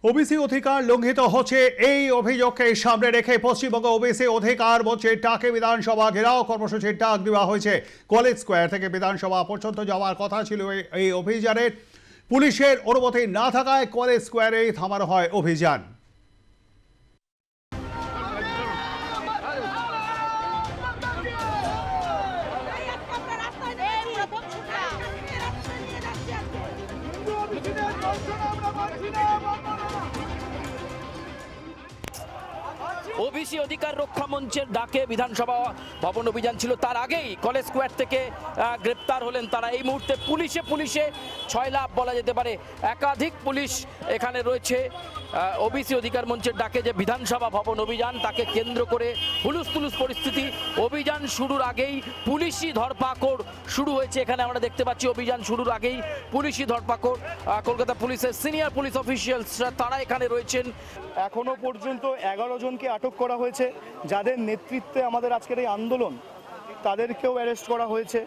OBC অধিকার লঙ্ঘিত হচ্ছে এই অভিযোগকে সামনে রেখে পশ্চিমবঙ্গ ওবিসি অধিকার মঞ্চের ডাকে বিধানসভা ঘেরাও কর্মসূচির ডাক দেওয়া হয়েছে। কলেজ স্কোয়ার থেকে বিধানসভা পর্যন্ত যাওয়ার কথা ছিল এই অভিযানের। পুলিশের অনুমতি না থাকায় কলেজ স্কোয়ারেই থামানো হয় অভিযান। ওবিসি অধিকার রক্ষা মঞ্চের ডাকে বিধানসভা ভবন অভিযান ছিল, তার আগেই কলেজ স্কোয়ার থেকে গ্রেপ্তার হলেন তারা। এই মুহূর্তে পুলিশে ছয়লাভ বলা যেতে পারে, একাধিক পুলিশ এখানে রয়েছে। ওবিসি অধিকার মঞ্চের ডাকে যে বিধানসভা ভবন অভিযান, তাকে কেন্দ্র করে হুলুস্থুলুস পরিস্থিতি। অভিযান শুরুর আগেই পুলিশি ধরপাকড় শুরু হয়েছে। এখানে আমরা দেখতে পাচ্ছি অভিযান শুরুর আগেই পুলিশি ধরপাকড়। কলকাতা পুলিশের সিনিয়র পুলিশ অফিসিয়ালসরা তারা এখানে রয়েছেন। এখনো পর্যন্ত 11 জনকে আটক করা হয়েছে, যাদের নেতৃত্বে আমাদের আজকের এই আন্দোলন, তাদেরকেও অ্যারেস্ট করা হয়েছে।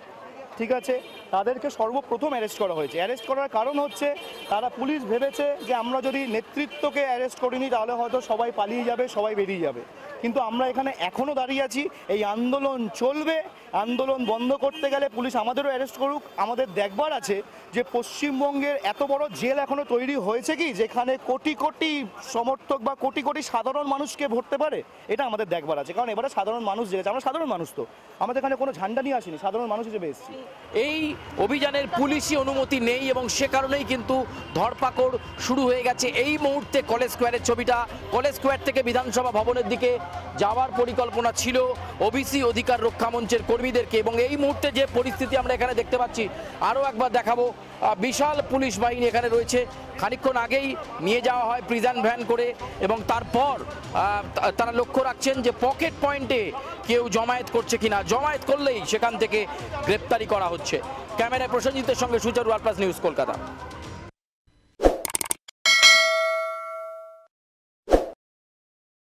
ঠিক আছে, তাদেরকে সর্বপ্রথম অ্যারেস্ট করা হয়েছে। অ্যারেস্ট করার কারণ হচ্ছে তারা পুলিশ ভেবেছে যে আমরা যদি নেতৃত্বকে অ্যারেস্ট করিনি তাহলে হয়তো সবাই পালিয়ে যাবে, সবাই বেরিয়ে যাবে। কিন্তু আমরা এখানে এখনও দাঁড়িয়ে আছি, এই আন্দোলন চলবে। আন্দোলন বন্ধ করতে গেলে পুলিশ আমাদেরও অ্যারেস্ট করুক। আমাদের দেখবার আছে যে পশ্চিমবঙ্গের এত বড় জেল এখনও তৈরি হয়েছে কি, যেখানে কোটি কোটি সমর্থক বা কোটি কোটি সাধারণ মানুষকে ভরতে পারে, এটা আমাদের দেখবার আছে। কারণ এবারে সাধারণ মানুষ জেগেছে। আমরা সাধারণ মানুষ, তো আমাদের এখানে কোনো ঝান্ডা নিয়ে আসিনি, সাধারণ মানুষ হিসেবে এসেছি। এই অভিযানের পুলিশি অনুমতি নেই এবং সে কারণেই কিন্তু ধরপাকড় শুরু হয়ে গেছে। এই মুহূর্তে কলেজ স্কোয়ারের ছবিটা, কলেজ স্কোয়ার থেকে বিধানসভা ভবনের দিকে যাওয়ার পরিকল্পনা ছিল ওবিসি অধিকার রক্ষা মঞ্চের কর্মীদেরকে। এবং এই মুহূর্তে যে পরিস্থিতি আমরা এখানে দেখতে পাচ্ছি, আরও একবার দেখাবো, বিশাল পুলিশ বাহিনী এখানে রয়েছে। খানিকক্ষণ আগেই নিয়ে যাওয়া হয় প্রিজন ভ্যান করে এবং তারপর তারা লক্ষ্য রাখছেন যে পকেট পয়েন্টে কেউ জমায়েত করছে কিনা। জমায়েত করলেই সেখান থেকে গ্রেপ্তারি করা হচ্ছে। ক্যামেরায় প্রসেনজিতের সঙ্গে সুচারু, আর প্লাস নিউজ, কলকাতা।